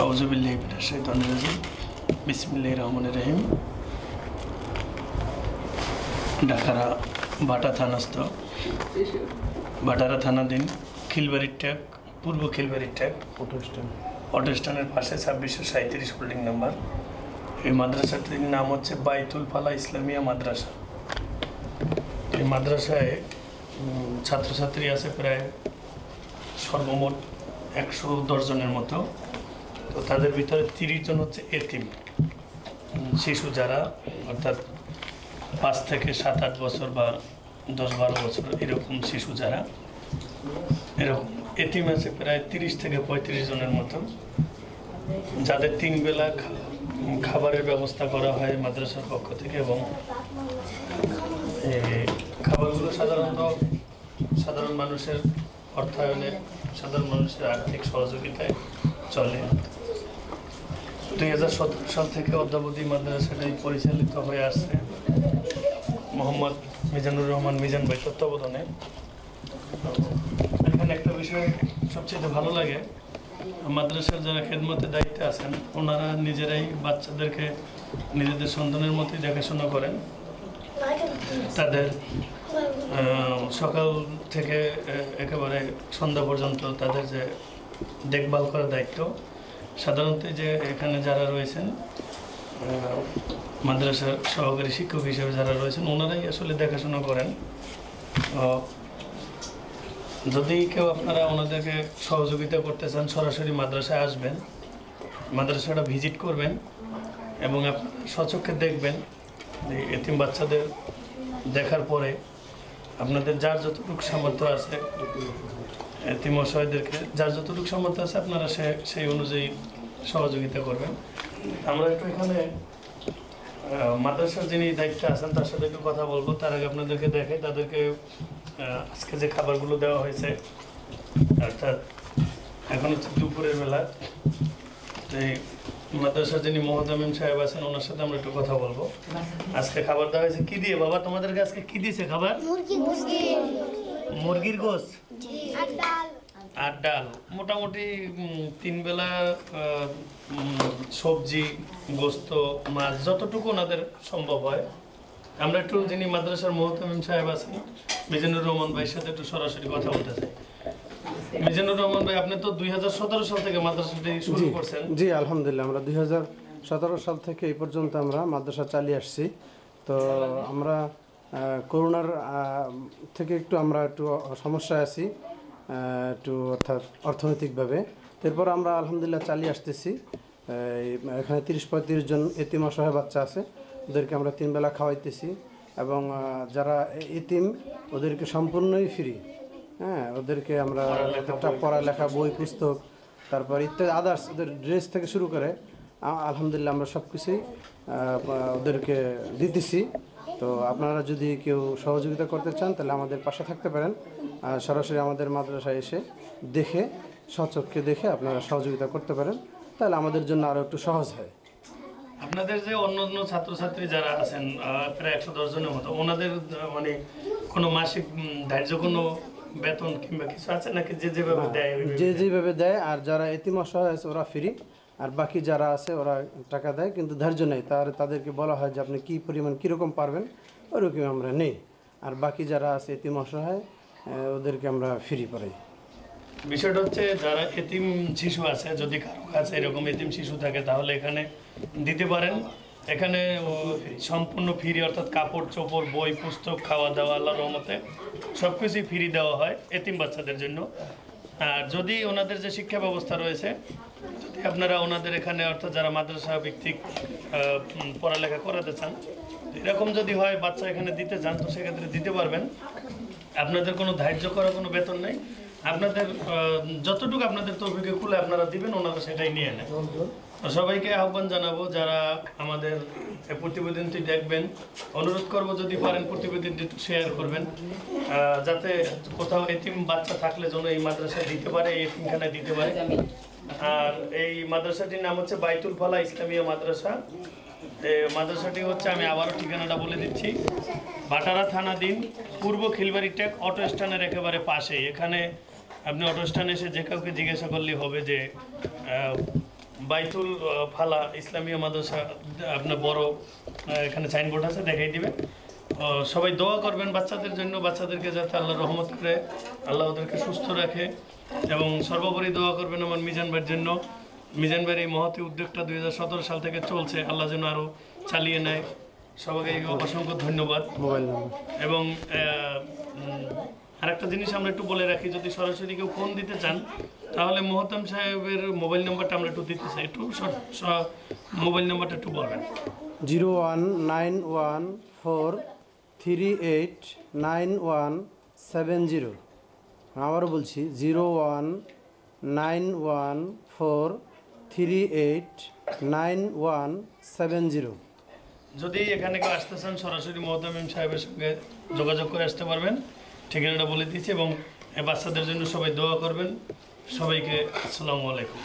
আউযুবিল্লাহি মিনাশ শাইতানির রাজিম বিসমিল্লাহির রহমানির রহিম। ঢাকার বাটা থানাস্থ বাটারা থানাধীন খিলবাড়ির ট্যাগ পূর্ব খিলবাড়ির ট্যাগ অটো স্ট্যান্ডের পাশে 2637 হোল্ডিং নাম্বার। এই মাদ্রাসাটির নাম হচ্ছে বাইতুল ফালা ইসলামিয়া মাদ্রাসা। এই মাদ্রাসায় ছাত্রছাত্রী আছে প্রায় সর্বমোট 110 জনের মতো। তো তাদের ভিতরে 30 জন হচ্ছে এতিম শিশু, যারা অর্থাৎ 5 থেকে 7-8 বছর বা 10-12 বছর এরকম শিশু, যারা এরকম এতিম আছে প্রায় 30 থেকে 35 জনের মতো, যাদের 3 বেলা খাবারের ব্যবস্থা করা হয় মাদ্রাসার পক্ষ থেকে। এবং খাবারগুলো সাধারণত সাধারণ মানুষের অর্থায়নে, সাধারণ মানুষের আর্থিক সহযোগিতায় চলে। 2017 সাল থেকে অদ্যাবধি মাদ্রাসাটি পরিচালিত হয়ে আসছে মোহাম্মদ মিজানুর রহমান মিজান ভাই তত্ত্বাবধানে। এখানে একটা বিষয় সবচেয়ে ভালো লাগে, মাদ্রাসার যারা খেদমতের দায়িত্বে আছেন ওনারা নিজেরাই বাচ্চাদেরকে নিজেদের সন্তানের মতোই দেখাশোনা করেন। তাদের সকাল থেকে একেবারে সন্ধ্যা পর্যন্ত তাদের যে দেখভাল করার দায়িত্ব, সাধারণত যে এখানে যারা রয়েছেন মাদ্রাসার সহকারী শিক্ষক হিসেবে যারা রয়েছেন ওনারাই আসলে দেখাশোনা করেন। যদি কেউ আপনারা ওনাদেরকে সহযোগিতা করতে চান, সরাসরি মাদ্রাসায় আসবেন, মাদ্রাসাটা ভিজিট করবেন এবং আপনারা স্বচক্ষে দেখবেন। এতিম বাচ্চাদের দেখার পরে আপনাদের যার যতটুকু সামর্থ্য আছে, এতিম অসহায়দেরকে যার যতটুকু সামর্থ্য আছে আপনারা সেই অনুযায়ী সহযোগিতা করবেন। আমরা একটু এখানে মাদ্রাসার যিনি দায়িত্বে আছেন তার সাথে একটু কথা বলবো। তার আগে আপনাদেরকে দেখাই তাদেরকে আজকে যে খাবারগুলো দেওয়া হয়েছে, অর্থাৎ এখন হচ্ছে দুপুরের বেলা। তো এই মাদ্রাসার যিনি মোহাম্মদ সাহেব আছেন ওনার সাথে আমরা একটু কথা বলবো। আজকে খাবার দেওয়া হয়েছে কি দিয়ে? বাবা তোমাদেরকে আজকে কি দিয়েছে খাবার? মুরগির গোশত আর ডাল, মোটামুটি 3 বেলা সবজি, গোস্ত, মাছ, যতটুকু ওনাদের সম্ভব হয়। আমরা একটু যিনি মাদ্রাসার মোহতামিম সাহেব আছেন মিজানুর রহমান ভাইয়ের সাথে একটু সরাসরি কথা বলতে চাই। মিজানুর রহমান ভাই, আপনি তো 2017 সাল থেকে মাদ্রাসাটি শুরু করছেন। জি আলহামদুলিল্লাহ, আমরা 2017 সাল থেকে এই পর্যন্ত আমরা মাদ্রাসা চালিয়ে আসছি। তো আমরা করোনার থেকে একটু সমস্যায় আছি, একটু অর্থাৎ অর্থনৈতিকভাবে। এরপর আমরা আলহামদুলিল্লাহ চালিয়ে আসতেছি। এখানে 30-35 জন এতিম অসহায় বাচ্চা আছে, ওদেরকে আমরা 3 বেলা খাওয়াইতেছি। এবং যারা এতিম ওদেরকে সম্পূর্ণই ফ্রি, হ্যাঁ, ওদেরকে আমরা একটা পড়ালেখা, বই, পুস্তক, তারপর ইত্যাদি আদার্স, ওদের ড্রেস থেকে শুরু করে আলহামদুলিল্লাহ আমরা সব কিছুই ওদেরকে দিতেছি। তো আপনারা যদি কেউ সহযোগিতা করতে চান তাহলে আমাদের পাশে থাকতে পারেন। সরাসরি আমাদের মাদ্রাসায় এসে দেখে, স্বচক্ষে দেখে আপনারা সহযোগিতা করতে পারেন, তাহলে আমাদের জন্য আরও একটু সহজ হয়। আপনাদের যে অন্য অন্য ছাত্রছাত্রী যারা আছেন প্রায় 110 জনের মতো, ওনাদের মানে কোনো মাসিক ধার্য কোনো বেতন কিংবা কিছু আছে নাকি? যেভাবে দেয় যেভাবে দেয়। আর যারা এতিম অসহায় আছে ওরা ফ্রি, আর বাকি যারা আছে ওরা টাকা দেয়, কিন্তু ধার্য নেই। তাদেরকে বলা হয় যে আপনি কী পরিমাণ কীরকম পারবেন ওরকম আমরা নেই। আর বাকি যারা আছে এতিম অসহায় ওদেরকে আমরা ফ্রি পড়াই। বিষয়টা হচ্ছে যারা এতিম শিশু আছে, যদি কারো কাছে এরকম এতিম শিশু থাকে তাহলে এখানে দিতে পারেন। এখানে সম্পূর্ণ ফ্রি, অর্থাৎ কাপড় চোপড়, বই, পুস্তক, খাওয়া দাওয়া আল্লাহর রহমতে সব কিছুই ফ্রি দেওয়া হয় এতিম বাচ্চাদের জন্য। আর যদি ওনাদের যে শিক্ষা ব্যবস্থা রয়েছে, যদি আপনারা ওনাদের এখানে অর্থাৎ যারা মাদ্রাসা ভিত্তিক পড়ালেখা করাতে চান, এরকম যদি হয় বাচ্চা এখানে দিতে চান তো সেক্ষেত্রে দিতে পারবেন। আপনাদের কোনো ধার্য করা কোনো বেতন নেই, আপনাদের যতটুকু আপনাদের তৌফিকে খুলে আপনারা দিবেন, ওনারা সেটাই নিয়ে নেন। সবাইকে আহ্বান জানাবো যারা আমাদের প্রতিবেদনটি দেখবেন, অনুরোধ করব যদি পারেন প্রতিবেদনটি একটু শেয়ার করবেন, যাতে কোথাও এতিম বাচ্চা থাকলে যেন এই মাদ্রাসায় দিতে পারে, এই এতিমখানায় দিতে পারে। আর এই মাদ্রাসাটির নাম হচ্ছে বাইতুল ফালা ইসলামিয়া মাদ্রাসা। মাদ্রাসাটি হচ্ছে, আমি আবারও ঠিকানাটা বলে দিচ্ছি, বাটারা থানাধীন পূর্ব খিলবাড়ি ট্যাগ অটো স্ট্যান্ডের একেবারে পাশেই। এখানে আপনি অটো স্ট্যান্ডে এসে যে কাউকে জিজ্ঞাসা করলেই হবে যে বাইতুল ফালা ইসলামিয়া মাদ্রাসা, আপনার বড় এখানে সাইনবোর্ড আছে, দেখাই দিবে। সবাই দোয়া করবেন বাচ্চাদের জন্য, বাচ্চাদেরকে যাতে আল্লাহ রহমত করে, আল্লাহ ওদেরকে সুস্থ রাখে, এবং সর্বোপরি দোয়া করবেন আমার মিজান ভাইয়ের জন্য। মিজান ভাইয়ের এই মহতি উদ্যোগটা 2017 সাল থেকে চলছে, আল্লাহ যেন আরও চালিয়ে নেয়। সবাইকে অসংখ্য ধন্যবাদ। মোবাইল নাম্বার এবং আরেকটা জিনিস আমরা একটু বলে রাখি, যদি সরাসরি কেউ ফোন দিতে চান তাহলে মোহতাম সাহেবের মোবাইল নাম্বারটা আমরা একটু দিতে চাই, একটু মোবাইল নাম্বারটা একটু বলবেন। 01914389170। আবারও বলছি 01914389170। যদি এখানে কেউ আসতে চান সরাসরি মোহতামিম সাহেবের সঙ্গে যোগাযোগ করে আসতে পারবেন, ঠিকানাটা বলে দিয়েছি। এবং বাচ্চাদের জন্য সবাই দোয়া করবেন। সবাইকে আসসালামু আলাইকুম।